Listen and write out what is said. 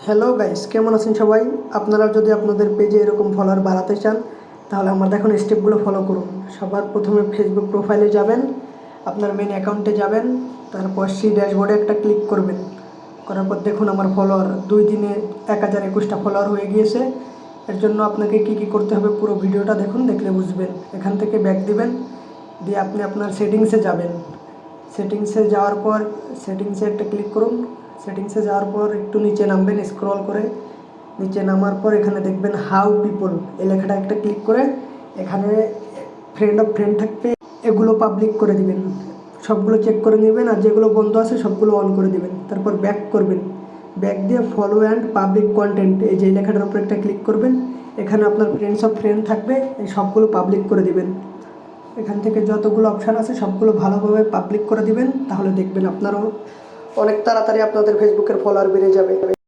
Hello guys, কেমন আছেন সবাই? আপনারা যদি আপনাদের পেজে এরকম ফলোয়ার বাড়াতে চান তাহলে আমার দেখানো স্টেপগুলো ফলো করুন। সবার প্রথমে ফেসবুক প্রোফাইলে যাবেন, আপনার মেন অ্যাকাউন্টে যাবেন, তারপর সি ড্যাশবোর্ডে একটা ক্লিক করবেন। করার পর দেখুন আমার ফলোয়ার 2 দিনে 1021টা ফলোয়ার হয়ে গিয়েছে। এর জন্য আপনাকে কি কি করতে হবে পুরো ভিডিওটা দেখুন, দেখলে বুঝবেন। এখান থেকে ব্যাক দিবেন, দিয়ে আপনি আপনার সেটিংসে যাবেন। সেটিংসে যাওয়ার পর সেটিংসে একটা ক্লিক করুন। সেটিংসে যাওয়ার পর একটু নিচে নামবেন, স্ক্রল করে নিচে নামার পর এখানে দেখবেন হাউ পিপল এই লেখাটা একটা ক্লিক করে এখানে ফ্রেন্ড অফ ফ্রেন্ড থাকবে, এগুলো পাবলিক করে দিবেন। সবগুলো চেক করে নেবেন, আর যেগুলো বন্ধ আছে সবগুলো অন করে দিবেন। তারপর ব্যাক করবেন, ব্যাক দিয়ে ফলো অ্যান্ড পাবলিক কন্টেন্ট এই যে লেখাটার উপর একটা ক্লিক করবেন। এখানে আপনার ফ্রেন্ডস অফ ফ্রেন্ড থাকবে, এই সবগুলো পাবলিক করে দিবেন। এখান থেকে যতগুলো অপশান আছে সবগুলো ভালোভাবে পাবলিক করে দিবেন, তাহলে দেখবেন আপনারও অনেক তাড়াতাড়ি আপনাদের ফেসবুকের ফলোয়ার বেড়ে যাবে।